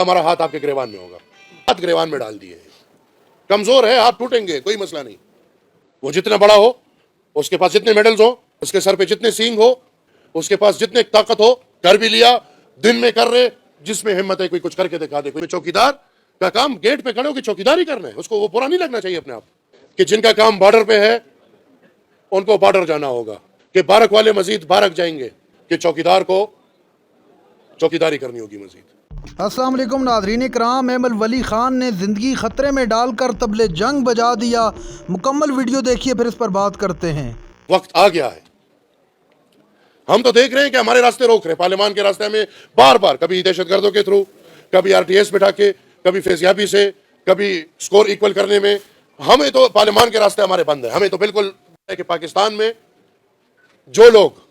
हमारा हाथ आपके गिरेबान में होगा। हाथ गिरेबान में डाल दिए, कमजोर है, हाथ टूटेंगे, कोई मसला नहीं। वो जितना बड़ा हो, उसके पास जितने मेडल्स हो, उसके सर पे जितने सींग हो, उसके पास जितने ताकत हो, कर भी लिया, दिन में कर रहे, जिसमें हिम्मत है कोई कुछ करके दिखा दे। कोई चौकीदार का काम गेट पे खड़े होकर चौकीदारी करना है, उसको वो बुरा नहीं लगना चाहिए अपने आप कि जिनका काम बॉर्डर पे है उनको बॉर्डर जाना होगा, कि बारक वाले मजीद बारक जाएंगे, कि चौकीदार को चौकीदारी करनी होगी मजीद। अस्सलाम वालेकुम नाज़रीन इकराम, अहमद वली ख़ान ने ज़िंदगी ख़तरे में डालकर तबले जंग बजा दिया। मुकम्मल वीडियो देखिए, फिर इस पर बात करते हैं। वक्त आ गया है, हम तो देख रहे हैं कि हमारे रास्ते रोक रहे, पार्लियामान के रास्ते में बार बार, कभी दहशतगर्दों के थ्रू, कभी आरटीएस बिठा के, कभी फैज़याबी से, कभी स्कोर इक्वल करने में। हमें तो पार्लियामान के रास्ते हमारे बंद है। हमें तो बिल्कुल है कि पाकिस्तान में जो लोग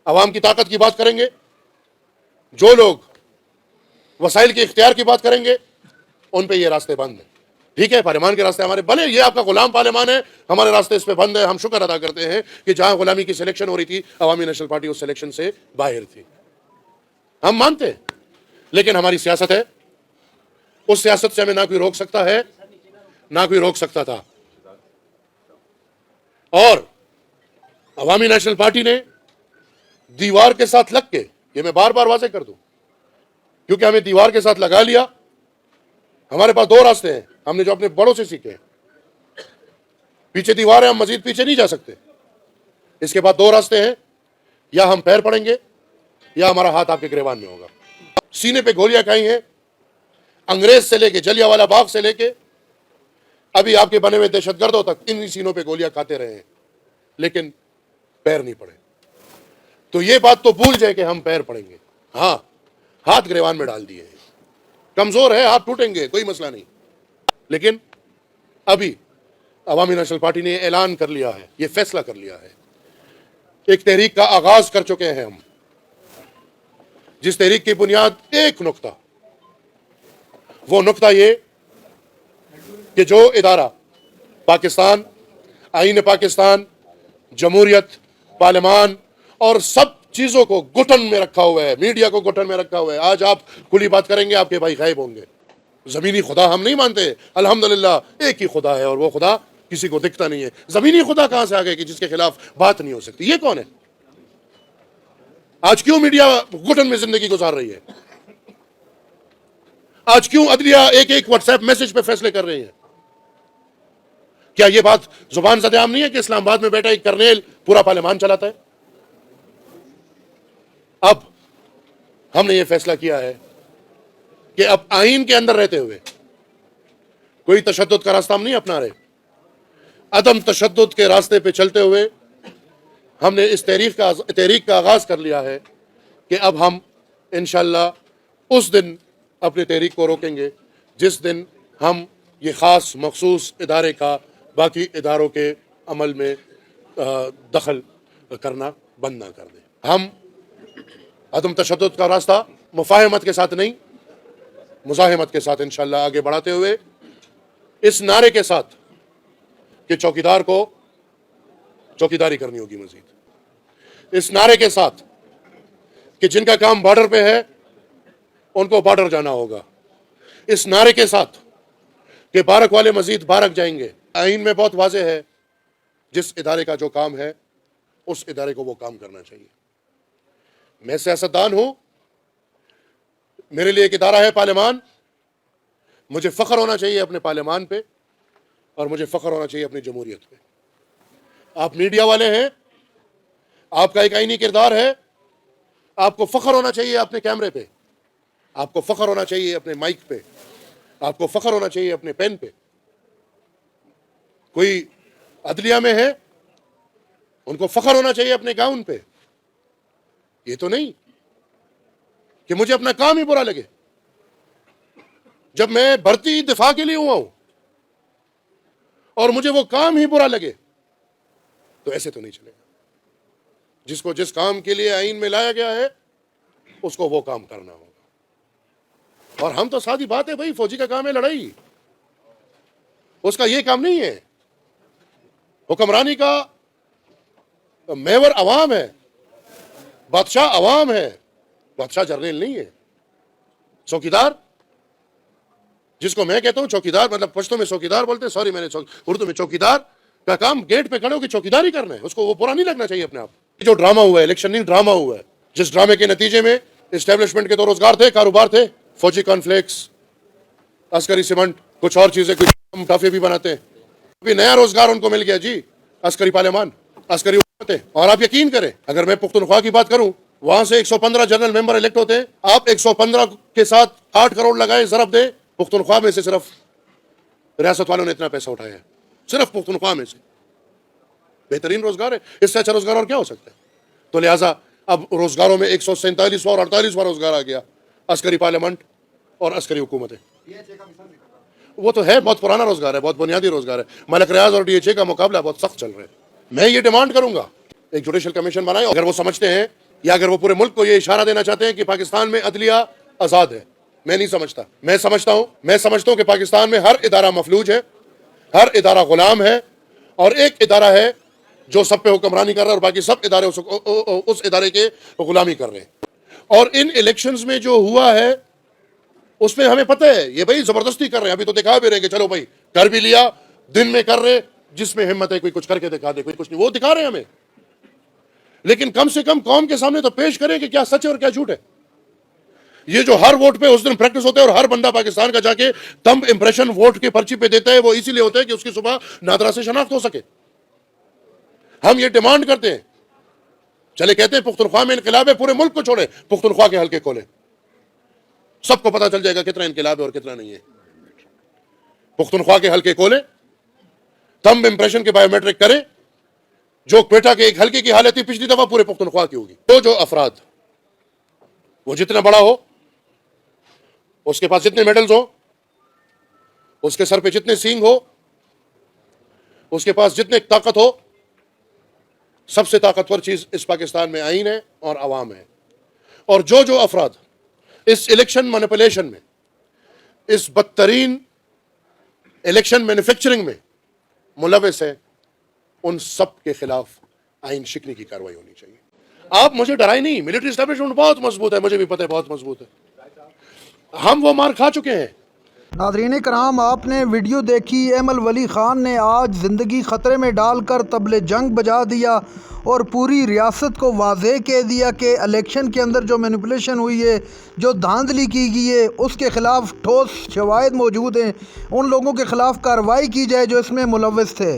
अवाम की ताकत की बात करेंगे, जो लोग वसाइल के इख्तियार की बात करेंगे, उन पे ये रास्ते बंद हैं। ठीक है, पार्लियामान के रास्ते हमारे, भले ये आपका गुलाम पार्लियामान है, हमारे रास्ते इस पे बंद है। हम शुक्र अदा करते हैं कि जहां गुलामी की सिलेक्शन हो रही थी, अवामी नेशनल पार्टी उस सिलेक्शन से बाहर थी, हम मानते हैं। लेकिन हमारी सियासत है, उस सियासत से हमें ना कोई रोक सकता है, ना कोई रोक सकता था। और अवामी नेशनल पार्टी ने दीवार के साथ लग के, ये मैं बार बार वाज़ेह कर दूं, क्योंकि हमें दीवार के साथ लगा लिया। हमारे पास दो रास्ते हैं, हमने जो अपने बड़ों से सीखे हैं। पीछे दीवार है, हम मजीद पीछे नहीं जा सकते। इसके बाद दो रास्ते हैं, या हम पैर पड़ेंगे या हमारा हाथ आपके गिरेबान में होगा। सीने पे गोलियां खाई हैं, अंग्रेज से लेके, जलियांवाला बाग से लेके अभी आपके बने हुए दहशतगर्दों तक, इन सीनों पे गोलियां खाते रहे हैं, लेकिन पैर नहीं पड़े। तो ये बात तो भूल जाए कि हम पैर पड़ेंगे। हाँ, हाथ गिरेबान में डाल दिए हैं, कमजोर है, हाथ टूटेंगे, कोई मसला नहीं। लेकिन अभी अवामी नेशनल पार्टी ने ऐलान कर लिया है, ये फैसला कर लिया है, एक तहरीक का आगाज कर चुके हैं हम, जिस तहरीक की बुनियाद एक नुक्ता, वो नुक्ता ये कि जो इदारा पाकिस्तान, आईन पाकिस्तान, जमहूरियत, पार्लियामान और सब चीजों को घुटन में रखा हुआ है, मीडिया को घुटन में रखा हुआ है। आज आप खुली बात करेंगे, आपके भाई गायब होंगे। जमीनी खुदा हम नहीं मानते, अल्हम्दुलिल्लाह एक ही खुदा है, और वो खुदा किसी को दिखता नहीं है। जमीनी खुदा कहां से आ गए कि जिसके खिलाफ बात नहीं हो सकती? ये कौन है? आज क्यों मीडिया घुटन में जिंदगी गुजार रही है? आज क्यों अदलिया एक एक व्हाट्सएप मैसेज पे फैसले कर रही है? क्या ये बात जुबान ज़द-ए-आम नहीं है कि इस्लामाबाद में बैठा एक कर्नेल पूरा पार्लियामान चलाता है? अब हमने ये फैसला किया है कि अब आईन के अंदर रहते हुए कोई तशद्दुद का रास्ता हम नहीं अपना रहे। अदम तशद्दुद के रास्ते पे चलते हुए हमने इस तहरीक का आगाज कर लिया है कि अब हम इंशाअल्लाह उस दिन अपनी तहरीक को रोकेंगे जिस दिन हम ये खास मखसूस इदारे का बाकी इदारों के अमल में दखल करना बंद ना कर दें। हम अदम तशद्दुद का रास्ता मुफाहमत के साथ नहीं, मुज़ाहिमत के साथ इंशाअल्लाह आगे बढ़ाते हुए, इस नारे के साथ कि चौकीदार को चौकीदारी करनी होगी मजीद, इस नारे के साथ कि जिनका काम बॉर्डर पे है उनको बॉर्डर जाना होगा, इस नारे के साथ कि बारक वाले मजीद बारक जाएंगे। आईन में बहुत वाज़ेह है, जिस इदारे का जो काम है उस इदारे को वो काम करना चाहिए। मैं सियासतदान हूं, मेरे लिए एक इदारा है पार्लियामान, मुझे फख्र होना चाहिए अपने पार्लियामान पे, और मुझे फख्र होना चाहिए अपनी जमहूरियत पे। आप मीडिया वाले हैं, आपका एक आईनी किरदार है, आपको फख्र होना चाहिए अपने कैमरे पे, आपको फख्र होना चाहिए अपने माइक पे, आपको फख्र होना चाहिए अपने पेन पे। कोई अदलिया में है, उनको फख्र होना चाहिए अपने गाउन पे। ये तो नहीं कि मुझे अपना काम ही बुरा लगे जब मैं भर्ती दिफा के लिए हुआ हूं और मुझे वो काम ही बुरा लगे, तो ऐसे तो नहीं चलेगा। जिसको जिस काम के लिए आईन में लाया गया है उसको वो काम करना होगा। और हम तो सादी बात है भाई, फौजी का काम है लड़ाई, उसका ये काम नहीं है। हुक्मरानी का मेवर अवाम है, बादशाह अवाम है, बादशाह जर्नल नहीं है। चौकीदार जिसको मैं कहता हूँ चौकीदार, मतलब पश्तो में चौकीदार बोलते हैं, सॉरी मैंने उर्दू में चौकीदार का काम गेट पे खड़े होकर चौकीदारी करना है, उसको वो बुरा नहीं लगना चाहिए अपने आप। जो ड्रामा हुआ है, इलेक्शन नहीं ड्रामा हुआ है, जिस ड्रामे के नतीजे में एस्टेब्लिशमेंट के तो रोजगार थे, कारोबार थे, फौजी कॉन्फ्लेक्स, अस्करी सीमेंट, कुछ और चीजें, कुछ हम टॉफी भी बनाते हैं, अभी नया रोजगार उनको मिल गया जी, अस्करी पार्लियामान, अस्करी हुकूमतें। और आप यकीन करें, अगर मैं पुख्तनख्वा की बात करूं, वहां से 115 जनरल मेंबर इलेक्ट होते हैं, आप 115 के साथ 8 करोड़ लगाए, ज़रब दे, पुख्तनख्वा में से सिर्फ रियासत वालों ने इतना पैसा उठाया है, सिर्फ पुख्तनख्वा में से। बेहतरीन रोजगार है, इससे अच्छा रोजगार और क्या हो सकता है। तो लिहाजा अब रोजगारों में 147वां और 48वां रोजगार आ गया, अस्करी पार्लियामेंट और अस्करी हुकूमतें। वो तो है, बहुत पुराना रोजगार है, बहुत बुनियादी रोजगार है। मलक रियाज और DHA का मुकाबला बहुत सख्त चल रहा है। मैं ये डिमांड करूंगा एक जुडिशल कमीशन बनाए, अगर वो समझते हैं या अगर वो पूरे मुल्क को ये इशारा देना चाहते हैं कि पाकिस्तान में अदलिया आजाद है। मैं नहीं समझता, मैं समझता हूं कि पाकिस्तान में हर इदारा मफलूज है, हर इदारा गुलाम है, और एक इदारा है जो सब पे हुक्मरानी कर रहा है और बाकी सब इदारे उस इदारे के गुलामी कर रहे हैं। और इन इलेक्शंस में जो हुआ है उसमें हमें पता है ये भाई जबरदस्ती कर रहे हैं, अभी तो दिखा भी रहे कि चलो भाई कर भी लिया, दिन में कर रहे, जिसमें हिम्मत है कोई कुछ करके दिखा दे, कोई कुछ नहीं, वो दिखा रहे हैं हमें। लेकिन कम से कम कौम के सामने तो पेश करें कि क्या सच है और क्या झूठ है। ये जो हर वोट पे उस दिन प्रैक्टिस होता है और हर बंदा पाकिस्तान का जाके थंब इंप्रेशन वोट की पर्ची पे देता है, वो इसीलिए होता है कि उसकी सुबह नादरा से शनाख्त हो सके। हम ये डिमांड करते हैं, चले कहते हैं पुख्तनख्वा में इनकलाब है, पूरे मुल्क को छोड़े, पुख्तनख्वा के हल्के खोले, सबको पता चल जाएगा कितना इनकलाब है और कितना नहीं है। पुख्तनख्वा के हल्के खोले, थंब इंप्रेशन के बायोमेट्रिक करें, जो क्वेटा के एक हल्के की हालत थी पिछली दफा पूरे पुख्तनख्वा की होगी। तो जो अफराद, वो जितना बड़ा हो, उसके पास जितने मेडल्स हो, उसके सर पे जितने सींग हो, उसके पास जितने ताकत हो, सबसे ताकतवर चीज इस पाकिस्तान में आईन है और अवाम है। और जो जो अफराद इस इलेक्शन मैनिपुलेशन में, इस बदतरीन इलेक्शन मैन्युफैक्चरिंग में मुलविस है, उन सब के खिलाफ आइन शिकनी की कार्रवाई होनी चाहिए। आप मुझे डराए नहीं, मिलिट्री एस्टेब्लिशमेंट बहुत मजबूत है, मुझे भी पता है बहुत मजबूत है, हम वो मार खा चुके हैं। नाज़रीन कराम, आपने वीडियो देखी, एमल वली ख़ान ने आज ज़िंदगी ख़तरे में डालकर तबले जंग बजा दिया और पूरी रियासत को वाज़ेह कह दिया कि इलेक्शन के अंदर जो मैनिपुलेशन हुई है, जो धांधली की गई है, उसके ख़िलाफ़ ठोस शवाहिद मौजूद हैं, उन लोगों के ख़िलाफ़ कार्रवाई की जाए जो इसमें मुलव्वस थे।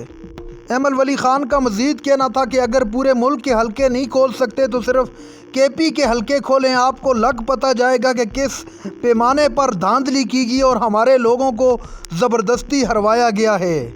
एमल वली ख़ान का मज़ीद कहना था कि अगर पूरे मुल्क के हलके नहीं खोल सकते तो सिर्फ KP के हलके खोलें, आपको लग पता जाएगा कि किस पैमाने पर धांधली की गई और हमारे लोगों को ज़बरदस्ती हरवाया गया है।